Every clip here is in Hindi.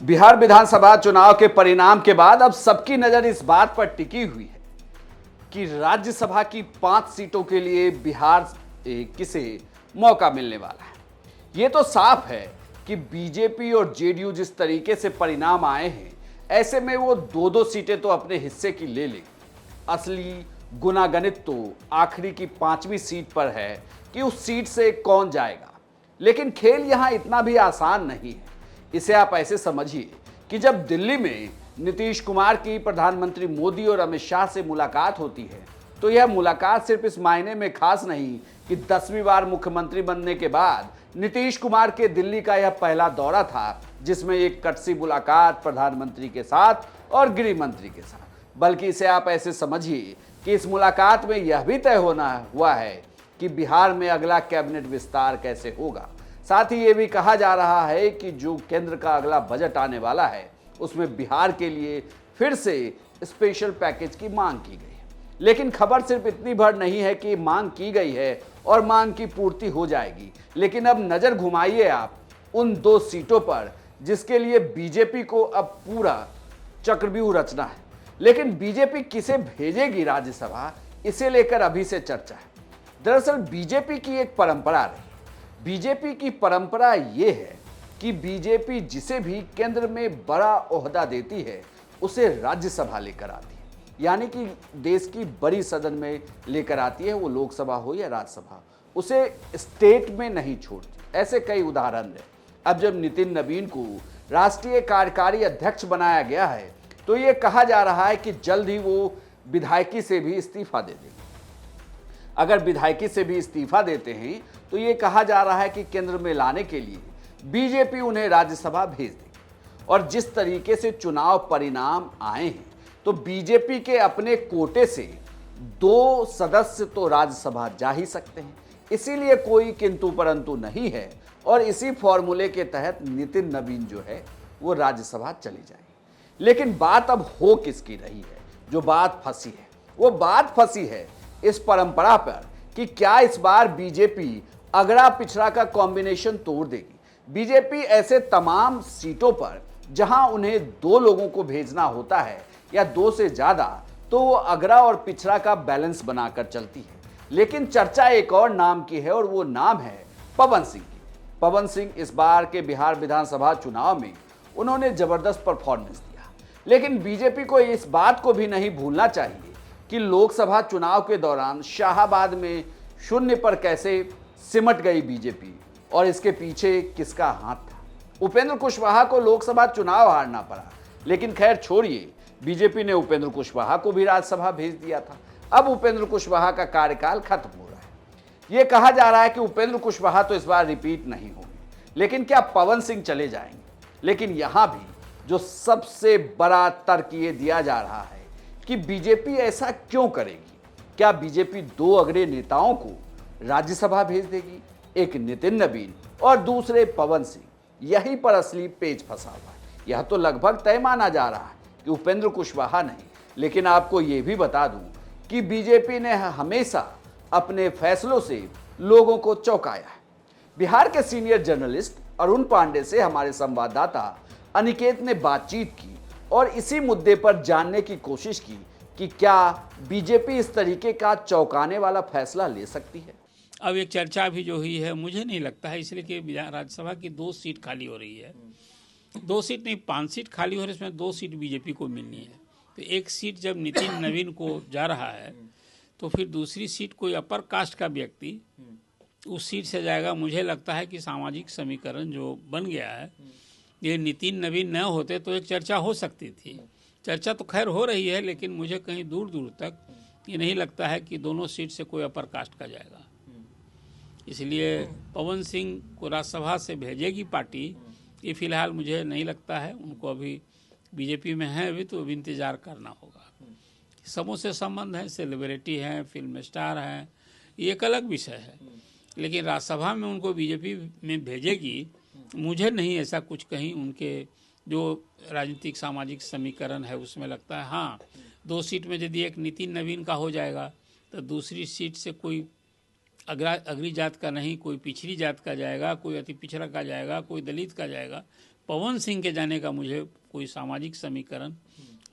बिहार विधानसभा चुनाव के परिणाम के बाद अब सबकी नजर इस बात पर टिकी हुई है कि राज्यसभा की 5 सीटों के लिए बिहार किसे मौका मिलने वाला है। ये तो साफ है कि बीजेपी और जेडीयू जिस तरीके से परिणाम आए हैं, ऐसे में वो दो दो सीटें तो अपने हिस्से की ले लेगी। असली गुनागणित तो आखिरी की 5वीं सीट पर है कि उस सीट से कौन जाएगा। लेकिन खेल यहां इतना भी आसान नहीं है। इसे आप ऐसे समझिए कि जब दिल्ली में नीतीश कुमार की प्रधानमंत्री मोदी और अमित शाह से मुलाकात होती है, तो यह मुलाकात सिर्फ इस मायने में खास नहीं कि 10वीं बार मुख्यमंत्री बनने के बाद नीतीश कुमार के दिल्ली का यह पहला दौरा था, जिसमें एक कटसी मुलाकात प्रधानमंत्री के साथ और गृह मंत्री के साथ, बल्कि इसे आप ऐसे समझिए कि इस मुलाकात में यह भी तय होना हुआ है कि बिहार में अगला कैबिनेट विस्तार कैसे होगा। साथ ही ये भी कहा जा रहा है कि जो केंद्र का अगला बजट आने वाला है, उसमें बिहार के लिए फिर से स्पेशल पैकेज की मांग की गई है। लेकिन खबर सिर्फ इतनी भर नहीं है कि मांग की गई है और मांग की पूर्ति हो जाएगी। लेकिन अब नजर घुमाइए आप उन 2 सीटों पर जिसके लिए बीजेपी को अब पूरा चक्रव्यूह रचना है। लेकिन बीजेपी किसे भेजेगी राज्यसभा, इसे लेकर अभी से चर्चा है। दरअसल बीजेपी की एक परंपरा रही। बीजेपी की परंपरा ये है कि बीजेपी जिसे भी केंद्र में बड़ा ओहदा देती है, उसे राज्यसभा लेकर आती है। यानी कि देश की बड़ी सदन में लेकर आती है, वो लोकसभा हो या राज्यसभा, उसे स्टेट में नहीं छोड़ती। ऐसे कई उदाहरण हैं। अब जब नितिन नवीन को राष्ट्रीय कार्यकारी अध्यक्ष बनाया गया है, तो ये कहा जा रहा है कि जल्द ही वो विधायकी से भी इस्तीफा दे देंगे। अगर विधायकी से भी इस्तीफा देते हैं, तो ये कहा जा रहा है कि केंद्र में लाने के लिए बीजेपी उन्हें राज्यसभा भेज देगी। और जिस तरीके से चुनाव परिणाम आए हैं, तो बीजेपी के अपने कोटे से 2 सदस्य तो राज्यसभा जा ही सकते हैं। इसीलिए कोई किंतु परंतु नहीं है और इसी फॉर्मूले के तहत नितिन नवीन जो है वो राज्यसभा चली जाएगी। लेकिन बात अब हो किसकी रही है? जो बात फंसी है, वो बात फंसी है इस परंपरा पर कि क्या इस बार बीजेपी अगड़ा पिछड़ा का कॉम्बिनेशन तोड़ देगी। बीजेपी ऐसे तमाम सीटों पर जहां उन्हें 2 लोगों को भेजना होता है या 2 से ज्यादा, तो वो अगड़ा और पिछड़ा का बैलेंस बनाकर चलती है। लेकिन चर्चा एक और नाम की है और वो नाम है पवन सिंह की। पवन सिंह इस बार के बिहार विधानसभा चुनाव में उन्होंने जबरदस्त परफॉर्मेंस दिया। लेकिन बीजेपी को इस बात को भी नहीं भूलना चाहिए कि लोकसभा चुनाव के दौरान शाहाबाद में शून्य पर कैसे सिमट गई बीजेपी और इसके पीछे किसका हाथ था। उपेंद्र कुशवाहा को लोकसभा चुनाव हारना पड़ा, लेकिन खैर छोड़िए, बीजेपी ने उपेंद्र कुशवाहा को भी राज्यसभा भेज दिया था। अब उपेंद्र कुशवाहा का कार्यकाल खत्म हो रहा है। यह कहा जा रहा है कि उपेंद्र कुशवाहा तो इस बार रिपीट नहीं होंगे, लेकिन क्या पवन सिंह चले जाएंगे? लेकिन यहां भी जो सबसे बड़ा तर्क ये दिया जा रहा है कि बीजेपी ऐसा क्यों करेगी। क्या बीजेपी 2 अग्रणी नेताओं को राज्यसभा भेज देगी, एक नितिन नवीन और दूसरे पवन सिंह? यहीं पर असली पेच फंसा हुआ है। यह तो लगभग तय माना जा रहा है कि उपेंद्र कुशवाहा नहीं। लेकिन आपको यह भी बता दूं कि बीजेपी ने हमेशा अपने फैसलों से लोगों को चौंकाया है। बिहार के सीनियर जर्नलिस्ट अरुण पांडे से हमारे संवाददाता अनिकेत ने बातचीत की और इसी मुद्दे पर जानने की कोशिश की कि क्या बीजेपी इस तरीके का चौंकाने वाला फैसला ले सकती है। अब एक चर्चा भी जो हुई है, मुझे नहीं लगता है, इसलिए कि राज्यसभा की 2 सीट खाली हो रही है। 2 सीट नहीं, 5 सीट खाली हो रही है, इसमें 2 सीट बीजेपी को मिलनी है। तो एक सीट जब नितिन नवीन को जा रहा है, तो फिर दूसरी सीट कोई अपर कास्ट का व्यक्ति उस सीट से जाएगा। मुझे लगता है कि सामाजिक समीकरण जो बन गया है, ये नितिन नवीन न होते तो एक चर्चा हो सकती थी। चर्चा तो खैर हो रही है, लेकिन मुझे कहीं दूर दूर तक ये नहीं लगता है कि दोनों सीट से कोई अपर कास्ट का जाएगा। इसलिए पवन सिंह को राज्यसभा से भेजेगी पार्टी, ये फिलहाल मुझे नहीं लगता है। उनको अभी बीजेपी में है, अभी तो अभी इंतज़ार करना होगा। समूह से संबंध है, सेलिब्रिटी हैं, फिल्म स्टार हैं, ये एक अलग विषय है। लेकिन राज्यसभा में उनको बीजेपी में भेजेगी, मुझे नहीं ऐसा कुछ कहीं उनके जो राजनीतिक सामाजिक समीकरण है उसमें लगता है। हाँ, 2 सीट में यदि एक नितिन नवीन का हो जाएगा, तो दूसरी सीट से कोई अग्री जात का नहीं, कोई पिछड़ी जात का जाएगा, कोई अति पिछड़ा का जाएगा, कोई दलित का जाएगा। पवन सिंह के जाने का मुझे कोई सामाजिक समीकरण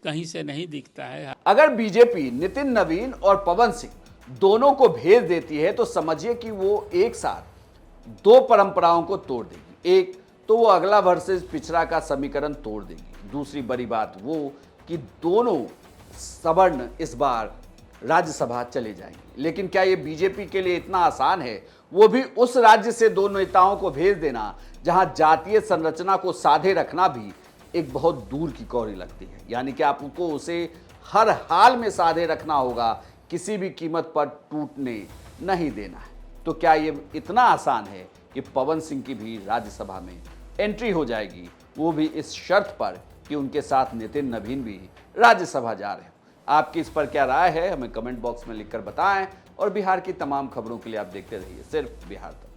कहीं से नहीं दिखता है। अगर बीजेपी नितिन नवीन और पवन सिंह दोनों को भेज देती है तो समझिए कि वो एक साथ दो परंपराओं को तोड़ देगी। एक तो वो अगला वर्सेस पिछड़ा का समीकरण तोड़ देगी। दूसरी बड़ी बात वो कि दोनों सवर्ण इस बार राज्यसभा चले जाएंगे। लेकिन क्या ये बीजेपी के लिए इतना आसान है, वो भी उस राज्य से दो नेताओं को भेज देना जहां जातीय संरचना को साधे रखना भी एक बहुत दूर की कौड़ी लगती है। यानी कि आपको उसे हर हाल में साधे रखना होगा, किसी भी कीमत पर टूटने नहीं देना है। तो क्या ये इतना आसान है कि पवन सिंह की भी राज्यसभा में एंट्री हो जाएगी, वो भी इस शर्त पर कि उनके साथ नितिन नवीन भी राज्यसभा जा रहे हैं? आपकी इस पर क्या राय है, हमें कमेंट बॉक्स में लिखकर बताएं। और बिहार की तमाम खबरों के लिए आप देखते रहिए सिर्फ बिहार तक।